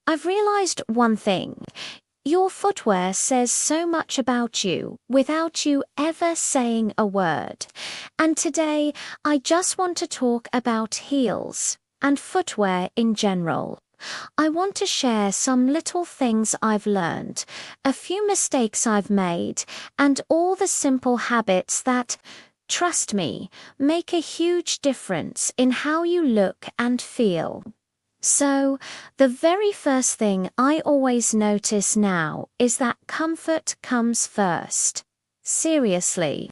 I've realized one thing. Your footwear says so much about you without you ever saying a word. And today, I just want to talk about heels and footwear in general. I want to share some little things I've learned, a few mistakes I've made, and all the simple habits that, trust me, make a huge difference in how you look and feel. So, the very first thing I always notice now is that comfort comes first. Seriously,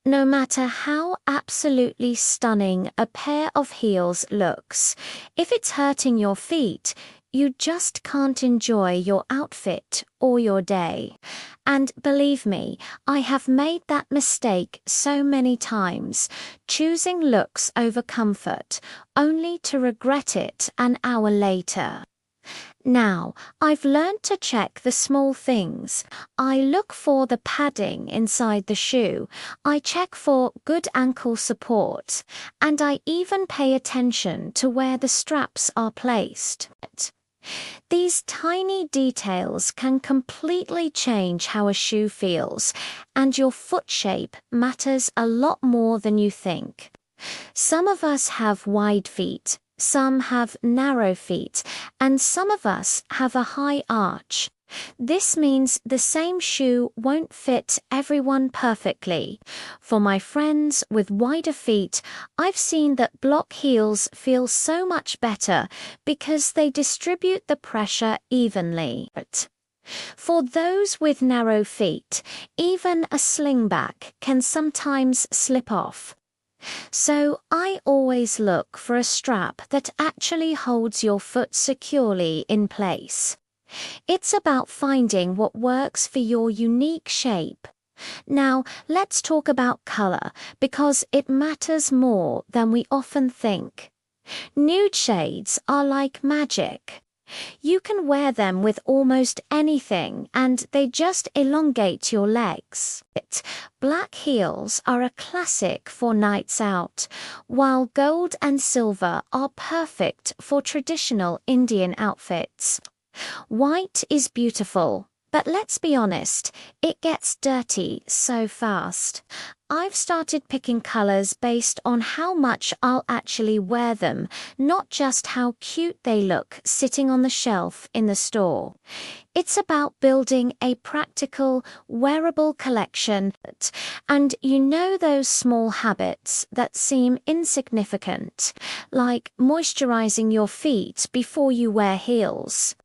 no matter how absolutely stunning a pair of heels looks, if it's hurting your feet, you just can't enjoy your outfit or your day. And believe me, I have made that mistake so many times, choosing looks over comfort, only to regret it an hour later. Now, I've learned to check the small things. I look for the padding inside the shoe, I check for good ankle support, and I even pay attention to where the straps are placed. These tiny details can completely change how a shoe feels, and your foot shape matters a lot more than you think. Some of us have wide feet, some have narrow feet, and some of us have a high arch. This means the same shoe won't fit everyone perfectly. For my friends with wider feet, I've seen that block heels feel so much better because they distribute the pressure evenly. For those with narrow feet, even a slingback can sometimes slip off. So I always look for a strap that actually holds your foot securely in place. It's about finding what works for your unique shape. Now, let's talk about color, because it matters more than we often think. Nude shades are like magic. You can wear them with almost anything, and they just elongate your legs. Black heels are a classic for nights out, while gold and silver are perfect for traditional Indian outfits. White is beautiful, but let's be honest, it gets dirty so fast. I've started picking colors based on how much I'll actually wear them, not just how cute they look sitting on the shelf in the store. It's about building a practical, wearable collection, and those small habits that seem insignificant, like moisturizing your feet before you wear heels.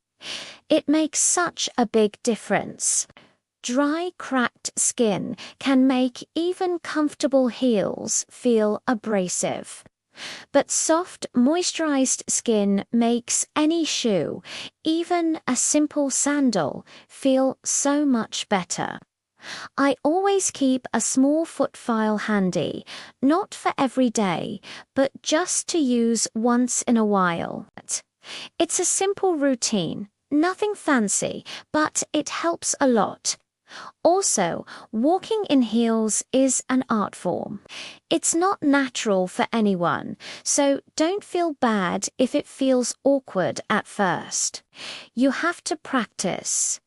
It makes such a big difference. Dry, cracked skin can make even comfortable heels feel abrasive. But soft, moisturized skin makes any shoe, even a simple sandal, feel so much better. I always keep a small foot file handy, not for every day, but just to use once in a while. It's a simple routine. Nothing fancy, but it helps a lot. Also, walking in heels is an art form. It's not natural for anyone, so don't feel bad if it feels awkward at first. You have to practice.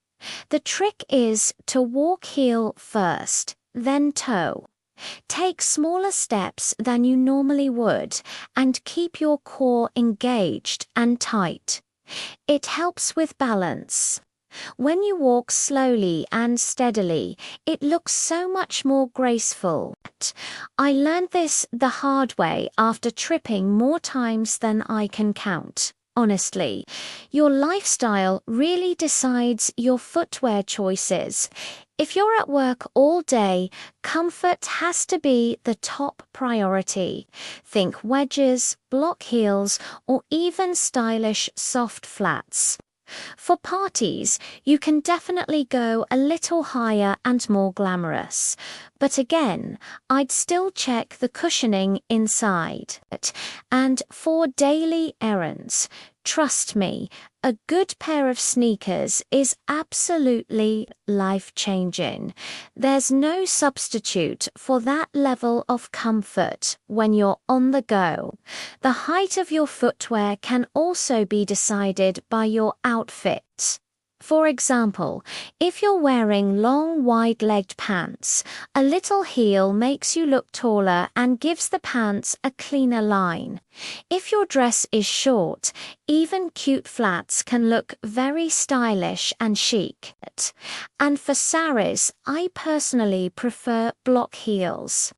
The trick is to walk heel first, then toe. Take smaller steps than you normally would, and keep your core engaged and tight. It helps with balance. When you walk slowly and steadily, it looks so much more graceful. I learned this the hard way after tripping more times than I can count. Honestly, your lifestyle really decides your footwear choices. If you're at work all day, comfort has to be the top priority. Think wedges, block heels, or even stylish soft flats. For parties, you can definitely go a little higher and more glamorous. But again, I'd still check the cushioning inside. And for daily errands, trust me, a good pair of sneakers is absolutely life-changing. There's no substitute for that level of comfort when you're on the go. The height of your footwear can also be decided by your outfit. For example, if you're wearing long, wide-legged pants, a little heel makes you look taller and gives the pants a cleaner line. If your dress is short, even cute flats can look very stylish and chic. And for saris, I personally prefer block heels.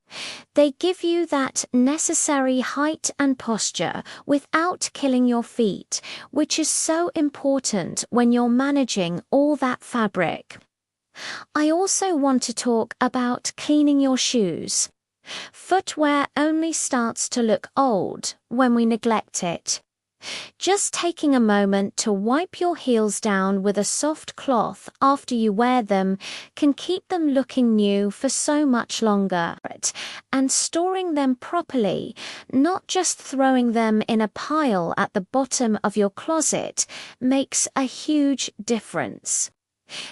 They give you that necessary height and posture without killing your feet, which is so important when you're managing all that fabric. I also want to talk about cleaning your shoes. Footwear only starts to look old when we neglect it. Just taking a moment to wipe your heels down with a soft cloth after you wear them can keep them looking new for so much longer. And storing them properly, not just throwing them in a pile at the bottom of your closet, makes a huge difference.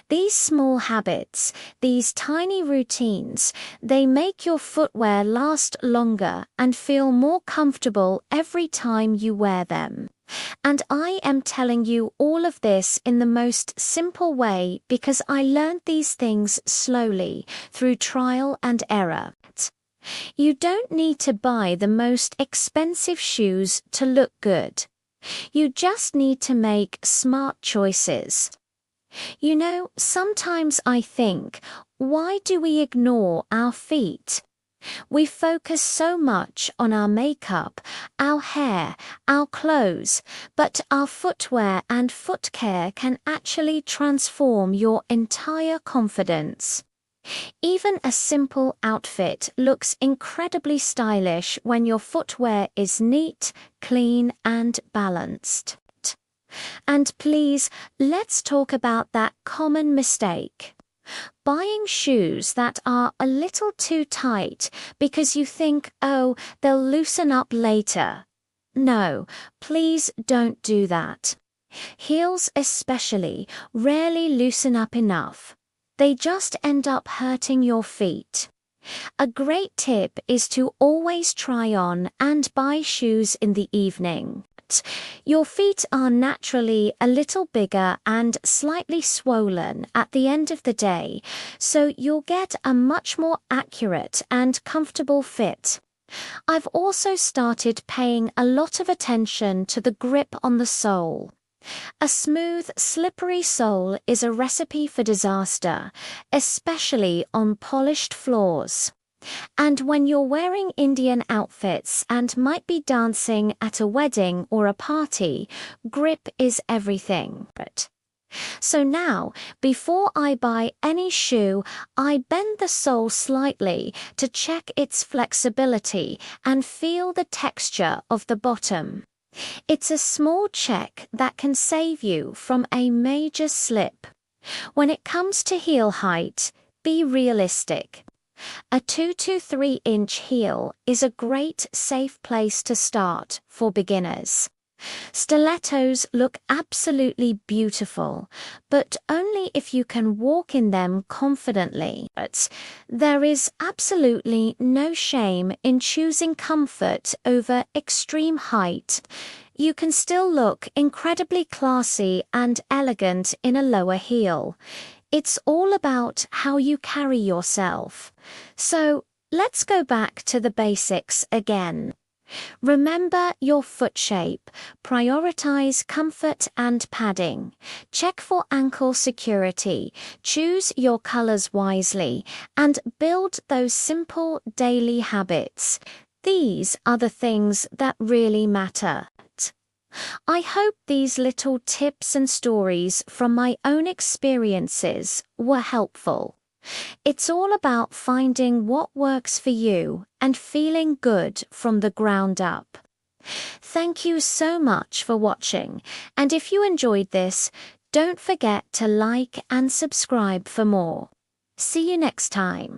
These small habits, these tiny routines, they make your footwear last longer and feel more comfortable every time you wear them. And I am telling you all of this in the most simple way because I learned these things slowly through trial and error. You don't need to buy the most expensive shoes to look good. You just need to make smart choices. You know, sometimes I think, why do we ignore our feet? We focus so much on our makeup, our hair, our clothes, but our footwear and foot care can actually transform your entire confidence. Even a simple outfit looks incredibly stylish when your footwear is neat, clean, and balanced. And please, let's talk about that common mistake. Buying shoes that are a little too tight because you think, oh, they'll loosen up later. No, please don't do that. Heels especially rarely loosen up enough. They just end up hurting your feet. A great tip is to always try on and buy shoes in the evening. Your feet are naturally a little bigger and slightly swollen at the end of the day, so you'll get a much more accurate and comfortable fit. I've also started paying a lot of attention to the grip on the sole. A smooth, slippery sole is a recipe for disaster, especially on polished floors. And when you're wearing Indian outfits and might be dancing at a wedding or a party, grip is everything. So now, before I buy any shoe, I bend the sole slightly to check its flexibility and feel the texture of the bottom. It's a small check that can save you from a major slip. When it comes to heel height, be realistic. A 2 to 3 inch heel is a great, safe place to start for beginners. Stilettos look absolutely beautiful, but only if you can walk in them confidently. But there is absolutely no shame in choosing comfort over extreme height. You can still look incredibly classy and elegant in a lower heel. It's all about how you carry yourself. So let's go back to the basics again. Remember your foot shape, prioritize comfort and padding, check for ankle security, choose your colors wisely, and build those simple daily habits. These are the things that really matter. I hope these little tips and stories from my own experiences were helpful. It's all about finding what works for you and feeling good from the ground up. Thank you so much for watching, and if you enjoyed this, don't forget to like and subscribe for more. See you next time.